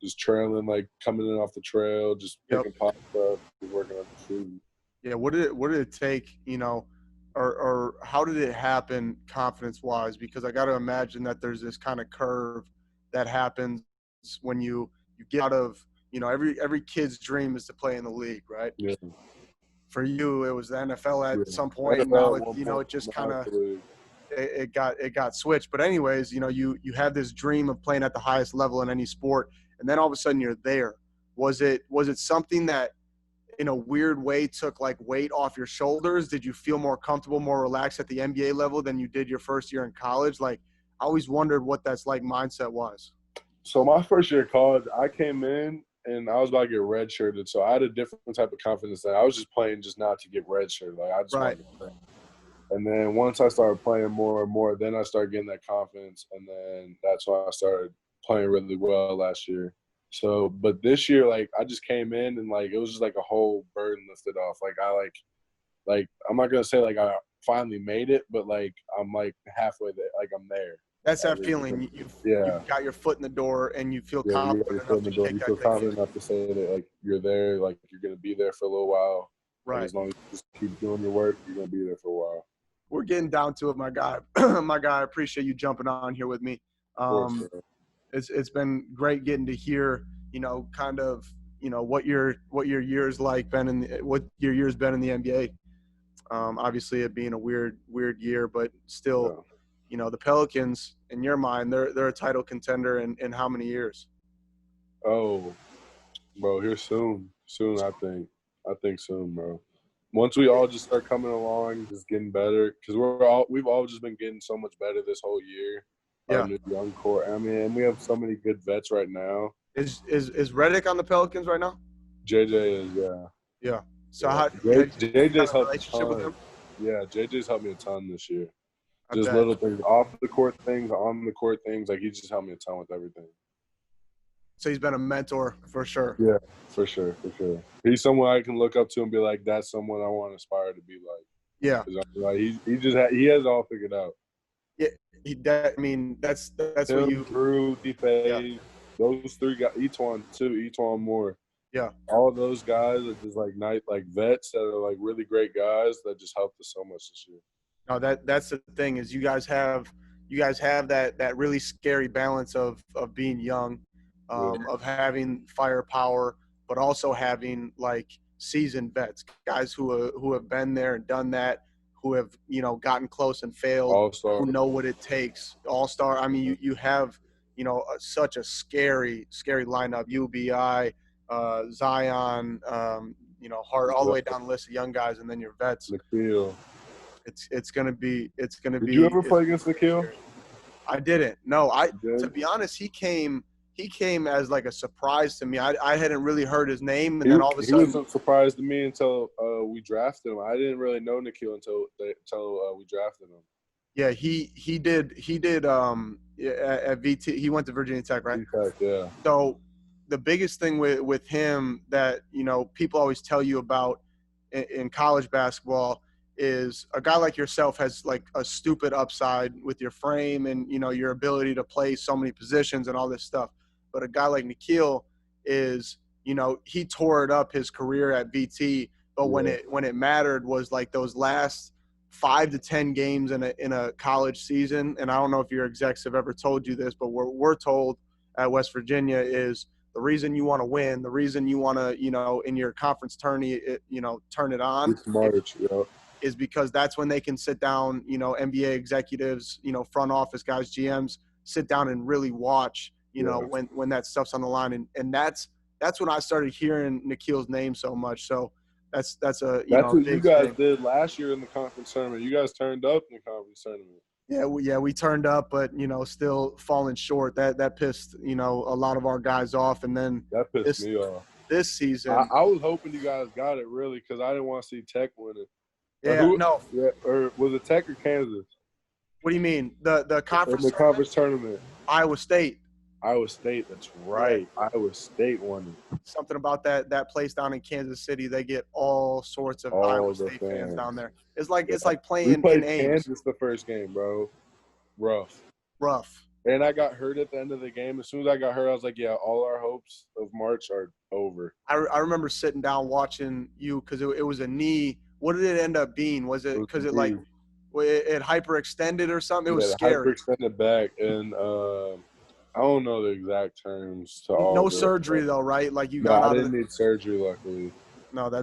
B: just trailing, like coming in off the trail, just picking pop stuff, working on the shoot.
A: Yeah, what did it take, or how did it happen confidence-wise? Because I got to imagine that there's this kind of curve that happens when you get out of, every kid's dream is to play in the league, right?
B: Yeah.
A: For you, it was the NFL at some point. And now it just kind of it got switched. But anyways, you have this dream of playing at the highest level in any sport, and then all of a sudden you're there. Was it something that in a weird way took like weight off your shoulders? Did you feel more comfortable, more relaxed at the NBA level than you did your first year in college? Like, I always wondered what that's like mindset was.
B: So my first year of college, I came in and I was about to get redshirted. So I had a different type of confidence that I was just playing just not to get redshirted. Like I just wanted to play. And then once I started playing more and more, then I started getting that confidence. And then that's when I started playing really well last year. So, but this year, like, I just came in and, like, it was just, like, a whole burden lifted off. Like, I'm not going to say, like, I finally made it, but, like, I'm, like, halfway there. Like, I'm there.
A: That's that feeling. You've got your foot in the door and you feel confident enough to take that thing.
B: You feel confident enough to say that, like, you're there. Like, you're going to be there for a little while.
A: Right.
B: And as long as you just keep doing your work, you're going to be there for a while.
A: We're getting down to it, my guy. I appreciate you jumping on here with me. It's been great getting to hear, kind of, what your year's like what your year's been in the NBA. Obviously it being a weird year, but still, the Pelicans, in your mind, they're a title contender in how many years?
B: Oh, bro, here soon, I think soon, bro. Once we all just start coming along, just getting better, because we've all just been getting so much better this whole year. Our new young core. I mean, we have so many good vets right now.
A: Is Redick on the Pelicans right now?
B: JJ is,
A: yeah. So how
B: JJ's helped
A: relationship with him?
B: Yeah, JJ's helped me a ton this year. Just little things, off the court things, on the court things. Like, he just helped me a ton with everything.
A: So he's been a mentor for sure.
B: Yeah, for sure. He's someone I can look up to and be like, that's someone I want to aspire to be like.
A: Yeah.
B: Like, he has it all figured out.
A: Yeah, that's
B: him,
A: what you.
B: Drew, DeFay, those three guys, Etuan more.
A: Yeah.
B: All of those guys are just like vets that are like really great guys that just helped us so much this year.
A: No, that's the thing is you guys have that really scary balance of being young, of having firepower, but also having like seasoned vets, guys who have been there and done that, who have gotten close and failed,
B: All-star.
A: Who know what it takes. All-star. I mean, you have such a scary lineup. UBI, Zion, Hart, all the way down the list of young guys, and then your vets.
B: McCabe.
A: It's gonna be.
B: Did you ever play against McCabe?
A: I didn't. No, to be honest, he came as like a surprise to me. I hadn't really heard his name, and then all of a sudden
B: he was a surprise to me until we drafted him. I didn't really know Nikhil until we drafted him.
A: Yeah, he did at VT. He went to Virginia Tech, right?
B: Tech, yeah.
A: So the biggest thing with him that people always tell you about in college basketball is a guy like yourself has like a stupid upside with your frame and your ability to play so many positions and all this stuff. But a guy like Nikhil is, he tore it up his career at VT, but when it mattered was like those last 5 to 10 games in a college season. And I don't know if your execs have ever told you this, but we're told at West Virginia is the reason you want to win, the reason you want to, in your conference tourney, turn it on.
B: It's March,
A: is because that's when they can sit down, NBA executives, front office guys, GMs, sit down and really watch, when that stuff's on the line. And that's when I started hearing Nikhil's name so much. So That's a
B: That's what you
A: big
B: guys
A: thing.
B: did last year in the conference tournament. You guys turned up in the conference tournament.
A: Yeah, we turned up, but still falling short. That pissed a lot of our guys off. And then
B: That pissed me off.
A: this season,
B: I was hoping you guys got it really because I didn't want to see Tech win it. Or was it Tech or Kansas?
A: What do you mean? The conference?
B: In the conference tournament.
A: Iowa State.
B: Iowa State, that's right. Yeah. Iowa State won it.
A: Something about that place down in Kansas City. They get all sorts of Iowa State fans down there. It's like playing
B: we played
A: in Ames.
B: Kansas the first game, bro. Rough.
A: Rough.
B: And I got hurt at the end of the game. As soon as I got hurt, I was like, yeah, all our hopes of March are over.
A: I remember sitting down watching you because it was a knee. What did it end up being? Was it because it hyperextended or something? It was scary.
B: It hyperextended back, and I don't know the exact terms to all.
A: No surgery though, right? Like you got.
B: I didn't need surgery, luckily.
A: No,
B: it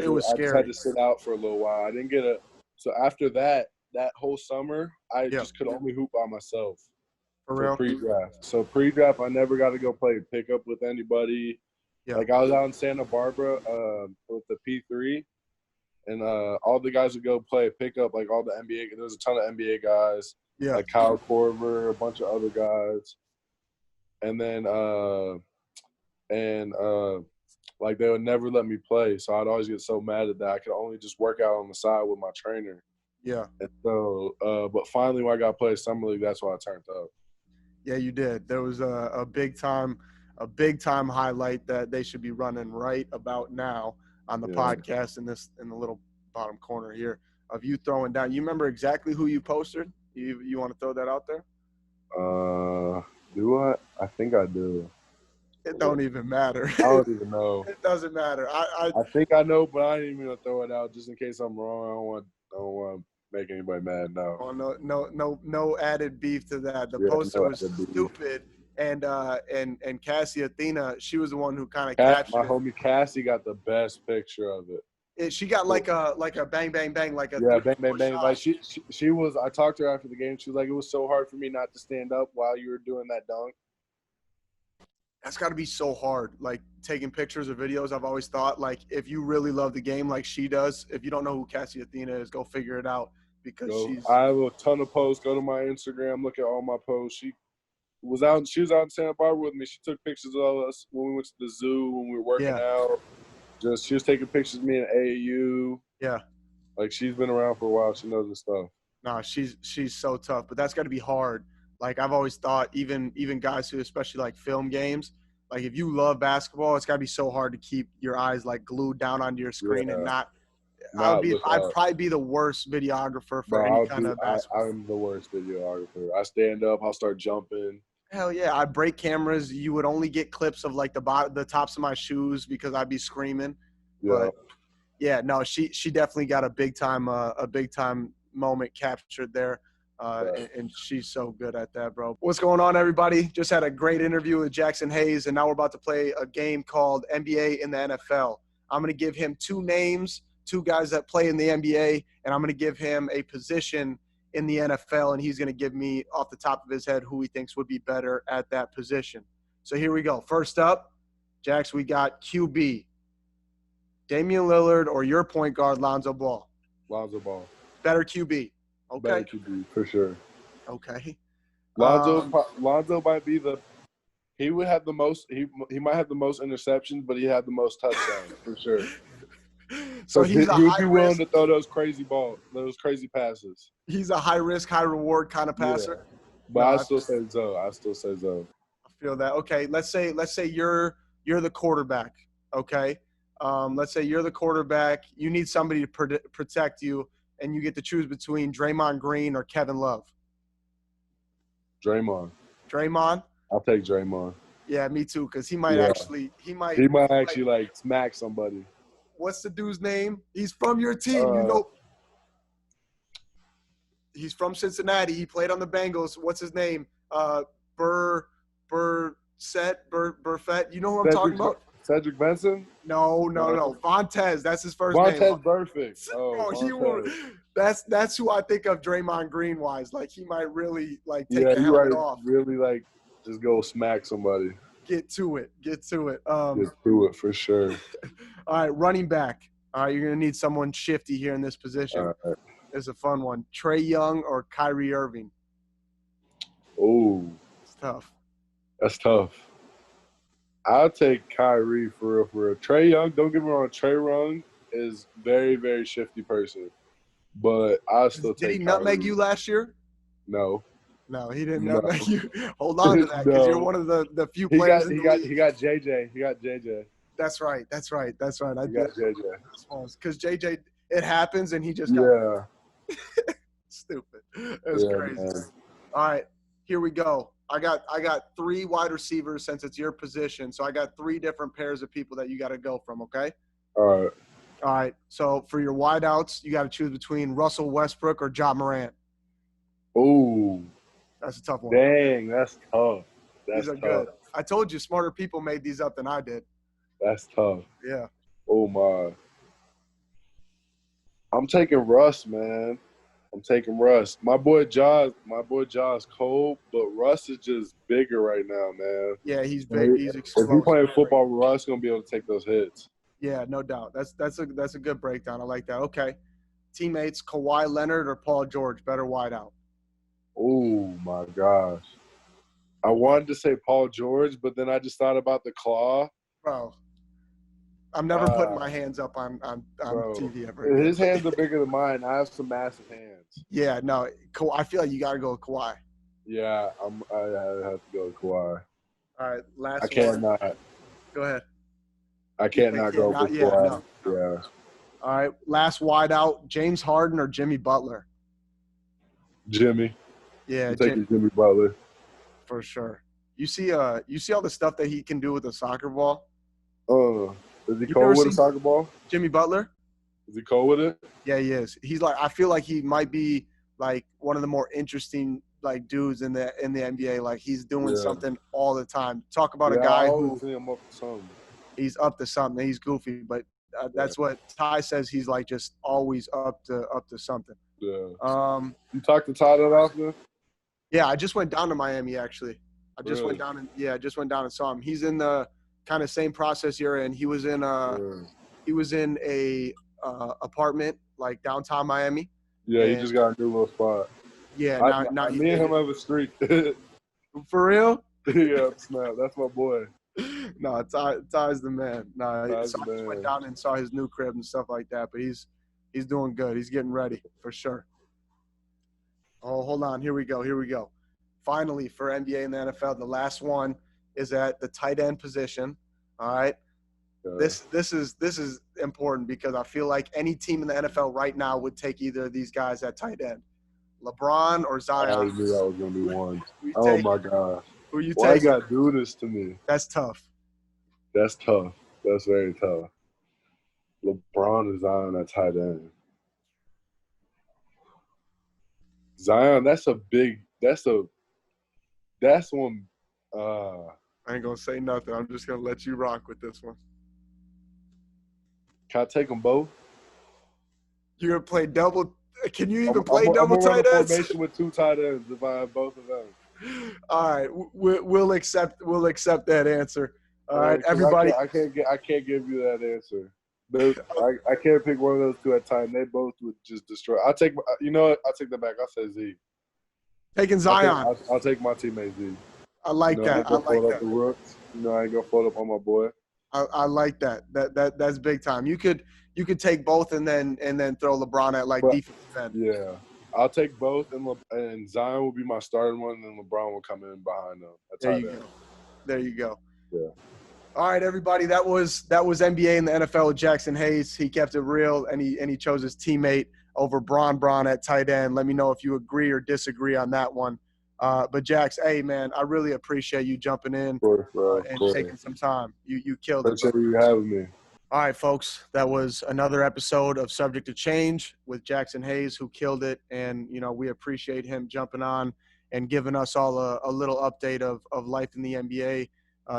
A: was scary.
B: I just had to sit out for a little while. I didn't get So after that whole summer, I just could only hoop by myself.
A: For real?
B: Pre-draft. So pre-draft, I never got to go play pickup with anybody. Yeah. Like I was out in Santa Barbara with the P3, and all the guys would go play pickup. Like all the NBA, there was a ton of NBA guys. Yeah. Like Kyle Korver, a bunch of other guys, and then like they would never let me play. So I'd always get so mad at that. I could only just work out on the side with my trainer.
A: Yeah.
B: And so, but finally when I got to play Summer League, that's why I turned up.
A: Yeah, you did. There was a big time highlight that they should be running right about now on the podcast in the little bottom corner here of you throwing down. You remember exactly who you posted? You want to throw that out there?
B: Do I? I think I do.
A: It don't even matter.
B: I don't even know.
A: It doesn't matter.
B: I think I know, but I didn't even want to throw it out just in case I'm wrong. I don't want to make anybody mad. No.
A: Oh, no added beef to that. The poster was stupid, and Cassie Athena, she was the one who kind of captured
B: my homie Cassie got the best picture of it.
A: She got like a bang bang bang, like a
B: bang bang bang. Like she was. I talked to her after the game. She was like, it was so hard for me not to stand up while you were doing that dunk.
A: That's got to be so hard. Like taking pictures or videos. I've always thought, like, if you really love the game like she does, if you don't know who Cassie Athena is, go figure it out because
B: I have a ton of posts. Go to my Instagram, look at all my posts. She was out in Santa Barbara with me. She took pictures of us when we went to the zoo, when we were working out. She was taking pictures of me in AAU.
A: Yeah.
B: Like she's been around for a while. She knows this stuff.
A: No, she's so tough, but that's got to be hard. Like I've always thought, even guys who especially like film games, like if you love basketball, it's got to be so hard to keep your eyes like glued down onto your screen and not. I'd probably be the worst videographer for any kind of basketball.
B: I'm the worst videographer. I stand up, I'll start jumping.
A: Hell yeah, I break cameras. You would only get clips of like the tops of my shoes because I'd be screaming. Yeah. But yeah, no, she definitely got a big time moment captured there. And she's so good at that, bro. What's going on, everybody? Just had a great interview with Jaxson Hayes, and now we're about to play a game called NBA in the NFL. I'm going to give him two names, two guys that play in the NBA, and I'm going to give him a position in the NFL, and he's going to give me off the top of his head who he thinks would be better at that position. So here we go. First up, Jax, we got QB. Damian Lillard or your point guard, Lonzo Ball?
B: Lonzo Ball.
A: Better QB. Okay.
B: Better QB, for sure.
A: Okay.
B: Lonzo might be he would have the most he might have the most interceptions, but he had the most touchdowns for sure.
A: So
B: he would be willing to throw those crazy passes.
A: He's a high risk, high reward kind of passer.
B: Yeah. But I still say Zoe.
A: I feel that. Okay, let's say you're the quarterback. Okay. Let's say you're the quarterback. You need somebody to protect you, and you get to choose between Draymond Green or Kevin Love.
B: Draymond?
A: I'll
B: take Draymond.
A: Yeah, me too, because he might actually
B: like smack somebody.
A: What's the dude's name? He's from your team, you know. He's from Cincinnati. He played on the Bengals. What's his name? Burfett. You know who I'm talking about?
B: Cedric Benson?
A: No. Vontez. That's his first name.
B: Vontez perfect. Oh,
A: that's who I think of Draymond Green wise. Like he might really like take the helmet off.
B: Really like just go smack somebody.
A: Get to it.
B: Get to it for sure.
A: All right, running back. All right, you're going to need someone shifty here in this position.
B: All right.
A: It's a fun one. Trae Young or Kyrie Irving?
B: Oh,
A: It's tough.
B: that's tough. I'll take Kyrie for real. Trae Young, don't get me wrong, Trae Young is very, very shifty person. But I still take Kyrie.
A: Did he nutmeg you last year?
B: No.
A: No, he didn't nutmeg you. Hold on to that because
B: No.
A: you're one of the few players in the league.
B: He got JJ. He got JJ.
A: That's right.
B: He got JJ.
A: Because JJ, it happens, and he just
B: got
A: stupid. It's crazy.
B: Man.
A: All right, here we go. I got 3 wide receivers since it's your position, so I got 3 different pairs of people that you got to go from. Okay.
B: All
A: right. So for your wideouts, you got to choose between Russell Westbrook or Ja Morant.
B: Oh,
A: that's a tough one.
B: Dang, that's tough.
A: These are good. I told you, smarter people made these up than I did.
B: That's tough.
A: Yeah.
B: Oh my. I'm taking Russ, man. I'm taking Russ. My boy Ja is cold, but Russ is just bigger right now, man.
A: Yeah, he's big. He's explosive.
B: If you playing football, Russ gonna be able to take those hits.
A: Yeah, no doubt. That's a good breakdown. I like that. Okay. Teammates, Kawhi Leonard or Paul George, better wideout?
B: Oh my gosh. I wanted to say Paul George, but then I just thought about the claw.
A: Bro, I'm never putting my hands up on TV ever.
B: His hands are bigger than mine. I have some massive hands.
A: Yeah, no. I feel like you got to go with Kawhi.
B: Yeah, I have to go with Kawhi.
A: All right, last one.
B: I cannot.
A: Go ahead.
B: I can't not go with Kawhi.
A: No. Yeah. All right, last wideout, James Harden or Jimmy Butler?
B: Jimmy.
A: Yeah,
B: I'm taking Jimmy Butler.
A: For sure. You see all the stuff that he can do with a soccer ball?
B: Is he cold with a soccer ball?
A: Jimmy Butler?
B: Is he cold with it?
A: Yeah, he is. He's like, I feel like he might be like one of the more interesting like dudes in the NBA. Like he's doing something all the time. Talk about a guy who he's up to something. He's goofy, but that's what Ty says. He's like just always up to something.
B: Yeah. You talked to Ty that often?
A: Yeah, I just went down to Miami actually. I just went down and saw him. He's in the kind of same process you're in. He was in a apartment like downtown Miami.
B: Yeah, he just got a new little spot.
A: Yeah, now
B: me and him have a streak.
A: For real?
B: Yeah, snap. That's my boy.
A: No, Ty's the man. No, I just went down and saw his new crib and stuff like that. But he's doing good. He's getting ready for sure. Oh, hold on. Here we go. Finally, for NBA and the NFL, the last one is at the tight end position. All right. This is important because I feel like any team in the NFL right now would take either of these guys at tight end. LeBron or Zion.
B: I knew that was gonna be one. Oh my gosh.
A: Who you
B: Why
A: take?
B: you gotta do this to me?
A: That's tough.
B: That's tough. That's very tough. LeBron or Zion at tight end. Zion, that's one.
A: I ain't gonna say nothing. I'm just gonna let you rock with this one.
B: Can I take them both?
A: You're gonna play double. Can you even play double tight ends?
B: I'm gonna formation with 2 tight ends if I have both of them.
A: All right, we'll accept that answer. All right, everybody.
B: I can't give you that answer. I can't pick one of those 2 at a time. They both would just destroy. I'll take that back. I'll say Z.
A: Taking Zion.
B: I'll take my teammate Z.
A: I like that. I like that.
B: The rooks. I ain't gonna fold up on my boy.
A: I like that. That's big time. You could take both and then throw LeBron at defensive end.
B: Yeah, I'll take both and Zion will be my starting one, and then LeBron will come in behind them.
A: There you go.
B: Yeah.
A: All right, everybody. That was NBA and the NFL with Jaxson Hayes. He kept it real, and he chose his teammate over Braun at tight end. Let me know if you agree or disagree on that one. But Jax, hey man, I really appreciate you jumping in and taking some time. You killed it.
B: Appreciate you having me.
A: All right, folks, that was another episode of Subject to Change with Jaxson Hayes, who killed it, and we appreciate him jumping on and giving us all a little update of life in the NBA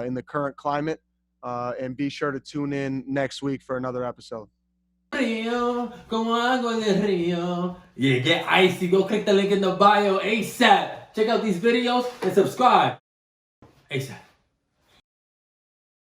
A: in the current climate. And be sure to tune in next week for another episode.
C: Rio, como agua en el rio. Yeah, get icy. Go click the link in the bio ASAP. Check out these videos and subscribe ASAP.